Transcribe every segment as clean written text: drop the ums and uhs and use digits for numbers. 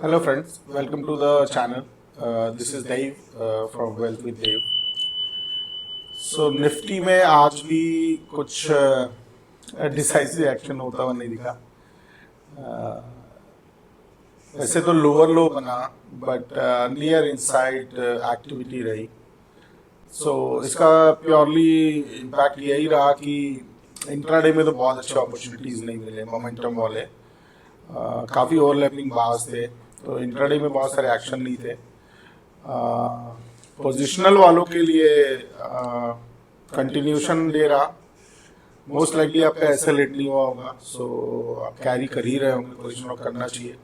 Hello friends, welcome to the channel. This is Dave from Wealth with Dave. So Nifty में आज भी कुछ decisive action होता हुआ नहीं दिखा। वैसे तो लोअर लो बना बट नियर इनसाइड एक्टिविटी रही। सो इसका प्योरली इम्पैक्ट यही रहा कि इंट्राडे में तो बहुत अच्छे अपॉर्चुनिटीज़ नहीं मिले मोमेंटम वाले। काफ़ी ओवरलैपिंग बार्स थे तो इंट्राडे में बहुत सारे एक्शन नहीं थे। पोजिशनल वालों के लिए कंटिन्यूशन दे रहा। मोस्ट लाइकली आपका ऐसा लेट नहीं हुआ होगा, सो आप कैरी कर ही रहे होंगे, पोजिशन करना चाहिए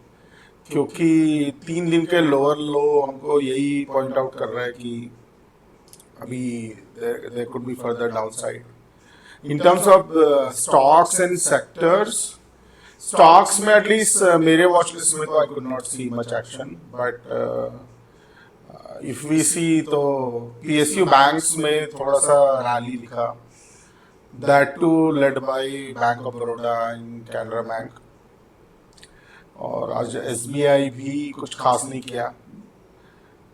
क्योंकि 3 दिन के लोअर लो हमको यही पॉइंट आउट कर रहा है कि अभी there could be further downside. In terms of stocks and sectors, stocks में एटलीस्ट मेरे वॉच लिस्ट में तो I could not see much action, but if we see तो पीएसयू बैंक्स में थोड़ा सा रैली दिखा, that too led by Bank of Baroda and Canara Bank. और आज एसबीआई भी कुछ खास नहीं किया।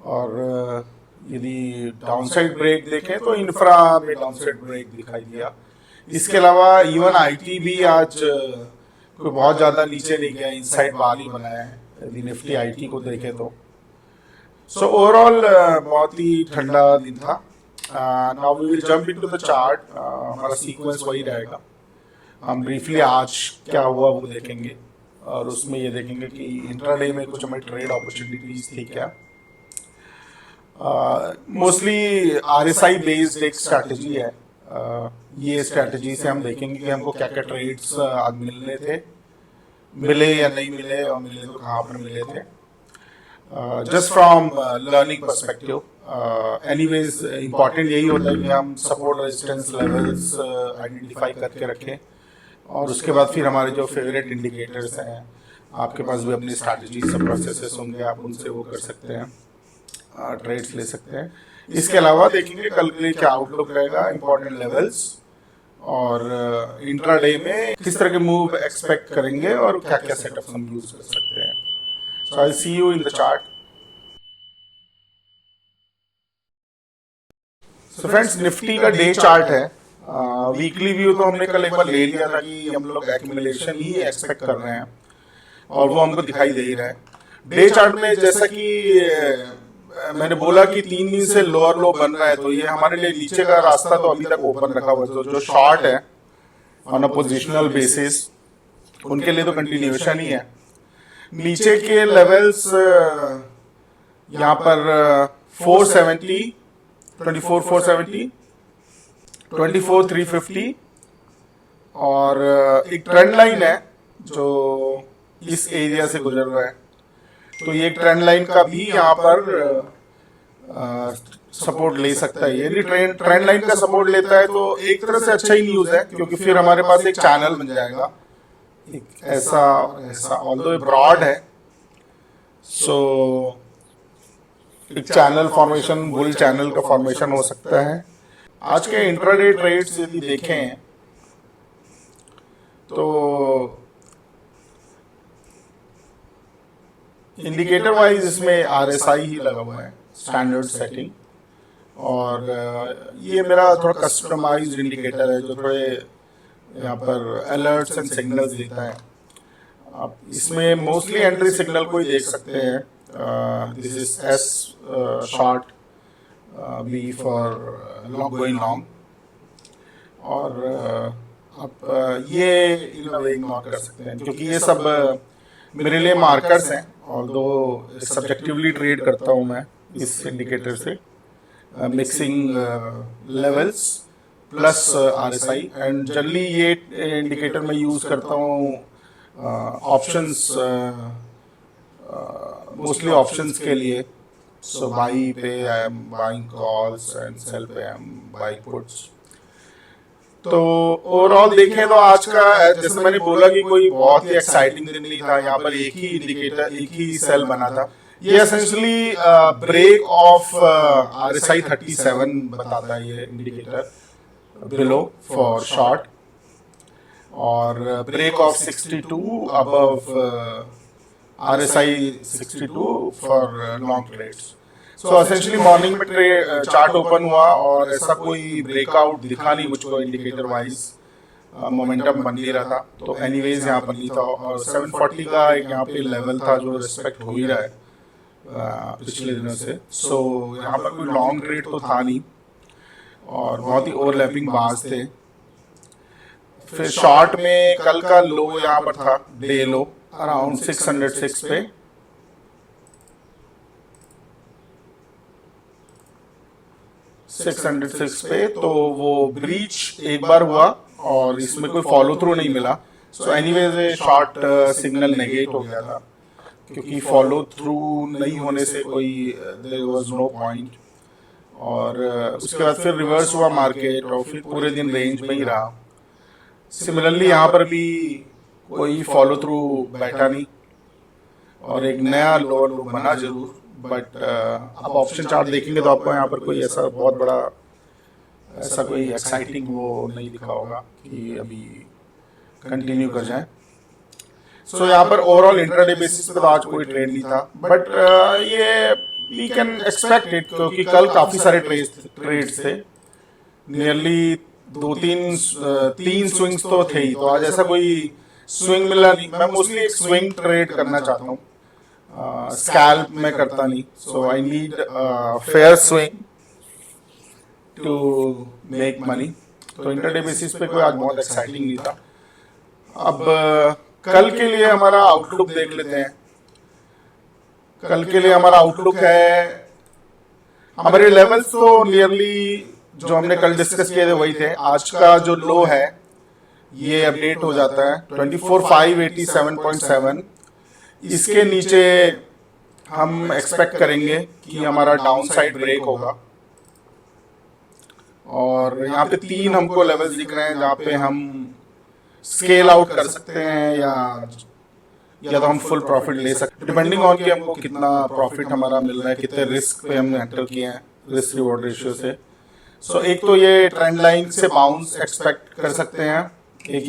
और यदि डाउनसाइड ब्रेक देखें तो इंफ्रा में डाउनसाइड ब्रेक दिखाई दिया। इसके अलावा इवन आईटी भी आज कोई बहुत ज़्यादा नीचे नहीं गया, इनसाइड बार ही बनाया है यदि निफ्टी आईटी को देखें तो। सो ओवरऑल बहुत ही ठंडा दिन था। Now we will jump into the chart. हमारा सीक्वेंस वही रहेगा। हम ब्रीफली आज क्या हुआ वो देखेंगे और उसमें ये देखेंगे कि इंट्राडे में कुछ हमें ट्रेड अपॉर्चुनिटीज थी क्या। मोस्टली आरएसआई बेस्ड एक स्ट्रैटेजी है। ये स्ट्रैटेजी से हम देखेंगे कि हमको क्या क्या ट्रेड्स आज मिलने थे, मिले या नहीं मिले, और मिले तो कहाँ पर मिले थे। Just from learning perspective, anyways important यही होता है कि हम सपोर्ट रेजिस्टेंस लेवल्स आइडेंटिफाई करके रखें और उसके बाद फिर हमारे जो फेवरेट इंडिकेटर्स हैं, आपके पास भी अपनी स्ट्रैटेजी सब प्रोसेसेस होंगे, आप उनसे वो कर सकते हैं, ट्रेड्स ले सकते हैं। इसके अलावा देखेंगे कल के लिए क्या आउटलुक रहेगा, इंपॉर्टेंट लेवल्स, और इंट्राडे में किस तरह के मूव एक्सपेक्ट करेंगे और क्या क्या सेटअप हम यूज कर सकते हैं। So I see you in the chart. So friends, Nifty का डे चार्ट है। वीकली व्यू तो हमने कल एक बार ले लिया था कि हम लोग एक्यूमुलेशन ही एक्सपेक्ट कर रहे हैं और वो हमको दिखाई दे ही रहा है। डे चार्ट में जैसा कि मैंने बोला कि 3 दिन से लोअर लो बन रहा है, तो ये हमारे लिए नीचे का रास्ता तो अभी तक ओपन रखा हुआ है। तो जो शॉर्ट है ऑन अ पोजिशनल बेसिस, उनके लिए तो कंटिन्यूएशन ही है। नीचे के लेवल्स यहाँ पर 470, 24,470, 24,350 और एक ट्रेंड लाइन है जो इस एरिया से गुजर रहा है। तो ये ट्रेंड लाइन का भी यहाँ पर सपोर्ट ले सकता है। यदि ट्रेंड लाइन का सपोर्ट लेता है तो एक तरह से अच्छा ही न्यूज है, क्योंकि फिर हमारे पास एक चैनल बन जाएगा, एक ऐसा ऐसा, ऑल्दो ब्रॉड है। सो एक चैनल फॉर्मेशन, बुल चैनल का फॉर्मेशन हो सकता है। आज के इंट्राडे ट्रेड्स यदि देखें तो इंडिकेटर वाइज इसमें आरएसआई ही लगा हुआ है, स्टैंडर्ड सेटिंग, और ये मेरा थोड़ा कस्टमाइज्ड इंडिकेटर है जो थोड़े यहाँ पर अलर्ट्स एंड सिग्नल्स देता है। आप इसमें मोस्टली एंट्री सिग्नल को ही देख सकते हैं। This is S short, B for long going long, और आप ये इग्नोर कर सकते हैं क्योंकि ये सब मेरे लिए मार्कर्स हैं। ऑल्दो सब्जेक्टिवली ट्रेड करता हूँ मैं इस इंडिकेटर से, mixing levels plus RSI, and generally ये इंडिकेटर मैं यूज़ करता हूँ ऑप्शंस, मोस्टली ऑप्शंस के लिए। सो बाई पे I am buying calls and sell पे आई एम बाइंग पुट्स। तो ओवरऑल देखें तो आज का, जैसे मैंने बोला कि कोई बहुत ही एक्साइटिंग दिन नहीं था। यहाँ पर एक ही इंडिकेटर, एक ही सेल बना था। ये एसेंशियली ब्रेक ऑफ आरएसआई 37 बताता है ये इंडिकेटर बिलो फॉर शॉर्ट, और break of 62 above RSI 62 for long trades. So essentially morning में चार्ट ओपन हुआ और ऐसा कोई ब्रेकआउट दिखा नहीं मुझको इंडिकेटर वाइज, मोमेंटम बन नहीं रहा था। तो एनीवेज यहाँ पर नहीं था और 740 का एक यहाँ पे लेवल था जो रिस्पेक्ट हो ही रहा है पिछले दिनों से। सो यहाँ पर कोई लॉन्ग ट्रेड तो था नहीं और बहुत ही ओवरलैपिंग बार्स थे। फिर शॉर्ट में कल का लो यहाँ पर था, डे लो अराउंड 606 पे, तो वो ब्रीच एक बार हुआ और इसमें कोई फॉलो थ्रू नहीं मिला। So anyways short signal negate हो गया था क्योंकि फॉलो थ्रू नहीं होने से कोई देयर वाज नो पॉइंट। और उसके बाद फिर रिवर्स हुआ मार्केट और फिर पूरे दिन रेंज में ही रहा। सिमिलरली यहाँ पर भी कोई फॉलो थ्रू बैठा नहीं और एक नया लोअर लो बना जरूर, बट आप ऑप्शन चार्ट देखेंगे तो आपको यहाँ पर कोई ऐसा बहुत बड़ा ऐसा कोई एक्साइटिंग वो नहीं दिखा होगा कि अभी कंटिन्यू कर जाए। सो यहाँ पर ओवरऑल इंट्राडे बेसिस पे तो आज कोई ट्रेड नहीं था, बट ये वी कैन एक्सपेक्ट इट क्योंकि कल काफी सारे ट्रेड्स थे, नियरली तीन स्विंग्स तो थे ही। तो आज ऐसा कोई स्विंग मिला नहीं। मैं मोस्टली एक स्विंग ट्रेड करना चाहता हूँ, स्कैल्प में करता नहीं। So I need fair swing to make money. तो इंटरडे बेसिस पे कोई आज बहुत एक्साइटिंग नहीं था। अब कल के लिए हमारा आउटलुक देख लेते हैं। कल के लिए हमारा आउटलुक है, हमारे लेवल्स तो नियरली जो हमने कल डिस्कस किए थे वही थे। आज का जो लो है ये अपडेट हो जाता है 24,587.7। इसके नीचे हम एक्सपेक्ट करेंगे कि हमारा डाउन साइड ब्रेक होगा और यहाँ पे 3 हमको लेवल्स दिख रहे हैं जहाँ पे हम स्केल आउट कर सकते हैं या तो हम फुल प्रॉफिट ले सकते हैं, डिपेंडिंग ऑन कि हमको कितना प्रॉफिट हमारा मिल रहा है, कितने रिस्क पे हमने एंटर किए हैं रिस्क रिवॉर्ड रेशियो से। सो एक तो ये ट्रेंड लाइन से बाउंस एक्सपेक्ट कर सकते हैं, एक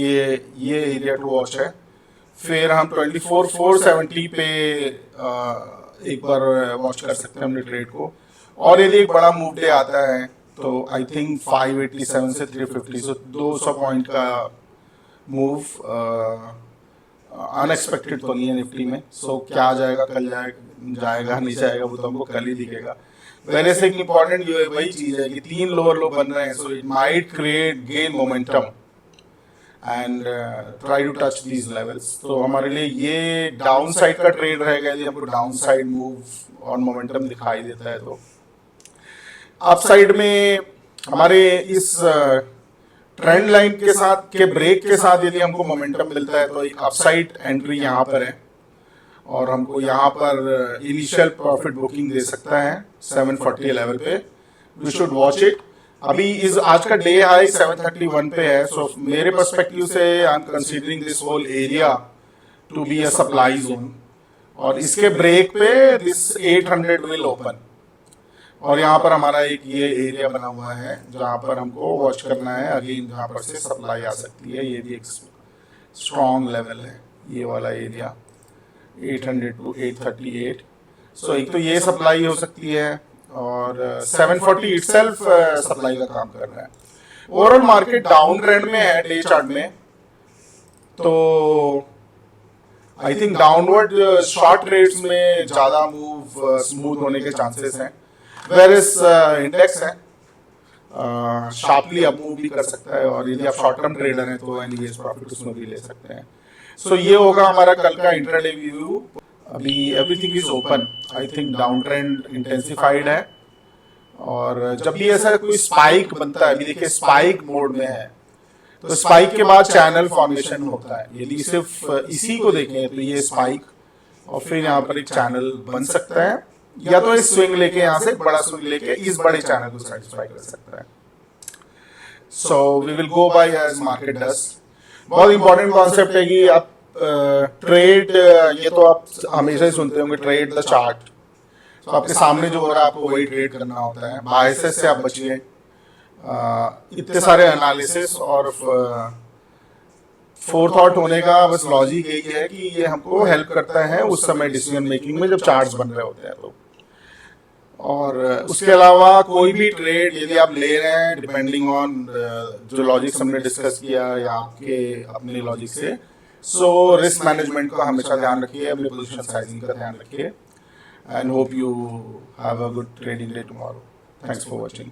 ये एरिया टू वॉच है। फिर हम 24,470 पे एक बार वॉच कर सकते हैं अपने ट्रेड को। और यदि एक बड़ा मूव डे आता है तो आई थिंक 587 से 350, सो 200 पॉइंट का मूव अनएक्सपेक्टेड तो नहीं है निफ्टी में। सो क्या जाएगा, कल जाएगा नहीं जाएगा वो तो हमको कल ही दिखेगा। वैसे से एक इम्पॉर्टेंट वही चीज है कि 3 लोअर लो बन रहे हैं, so it might create gain momentum and try to touch these levels. तो हमारे लिए ये डाउन साइड का ट्रेड रहेगा यदि हमको डाउन साइड मूव और मोमेंटम दिखाई देता है। तो अप साइड में हमारे इस ट्रेंड लाइन के साथ के ब्रेक के साथ यदि हमको मोमेंटम मिलता है तो एक अपसाइड एंट्री यहाँ पर है और हमको यहाँ पर इनिशियल प्रॉफिट बुकिंग दे सकता है 740 लेवल पे। We should watch it. अभी इस आज का डे हाई 731 पे है। सो मेरे पर्सपेक्टिव से I am considering this whole area to be a supply zone और इसके ब्रेक पे दिस 800 विल ओपन और यहाँ पर हमारा एक ये एरिया बना हुआ है जहाँ पर हमको वॉच करना है। अगेन जहाँ पर से सप्लाई आ सकती है, ये भी एक स्ट्रॉन्ग लेवल है ये वाला एरिया 800 to 838। सो एक तो ये सप्लाई हो सकती है और 740 इटसेल्फ सप्लाई का काम कर रहा है। ओवरऑल मार्केट डाउन ट्रेंड में है डे चार्ट में, तो I think downward short rates में ज्यादा मूव स्मूथ होने के चांसेस हैं। वेरियस इंडेक्स है शार्पली अप मूव भी कर सकता है और यदि आप शॉर्ट टर्म ट्रेडर हैं तो एनीवेज प्रॉफिट उसमें भी ले सकते हैं। सो ये होगा हमारा कल का इंट्राडे व्यू। अभी everything is open. I think down trend intensified है और जब भी ऐसा कोई स्पाइक बनता है, अभी देखिए स्पाइक मोड में है, तो स्पाइक के बाद चैनल फॉर्मेशन होता है। यदि सिर्फ इसी को देखें तो ये स्पाइक और फिर यहाँ पर एक चैनल बन सकता है या तो इस स्विंग लेके यहाँ से बड़ा स्विंग लेके इस बड़े चैनल को सेटिस्फाई कर सकता है। So we will go by as market does. बहुत इंपॉर्टेंट कॉन्सेप्ट है कि आप ट्रेड ये तो आप हमेशा ही सुनते होंगे ट्रेड द चार्ट। तो आपके सामने जो हो रहा है आपको वही ट्रेड करना होता है। बायसेस से आप बचिए। इतने सारे एनालिसिस और फोर्थ थॉट होने का बस लॉजिक यही है कि ये हमको हेल्प करता है उस समय डिसीजन मेकिंग में जब चार्ट्स बन रहे होते हैं तो। और उसके अलावा कोई भी ट्रेड यदि आप ले रहे हैं डिपेंडिंग ऑन जो लॉजिक्स हमने डिस्कस किया या आपके अपने लॉजिक से, सो रिस्क मैनेजमेंट का हमेशा ध्यान रखिए, अपने पोजीशन साइजिंग का ध्यान रखिए, and hope you have a good trading day tomorrow. Thanks for watching.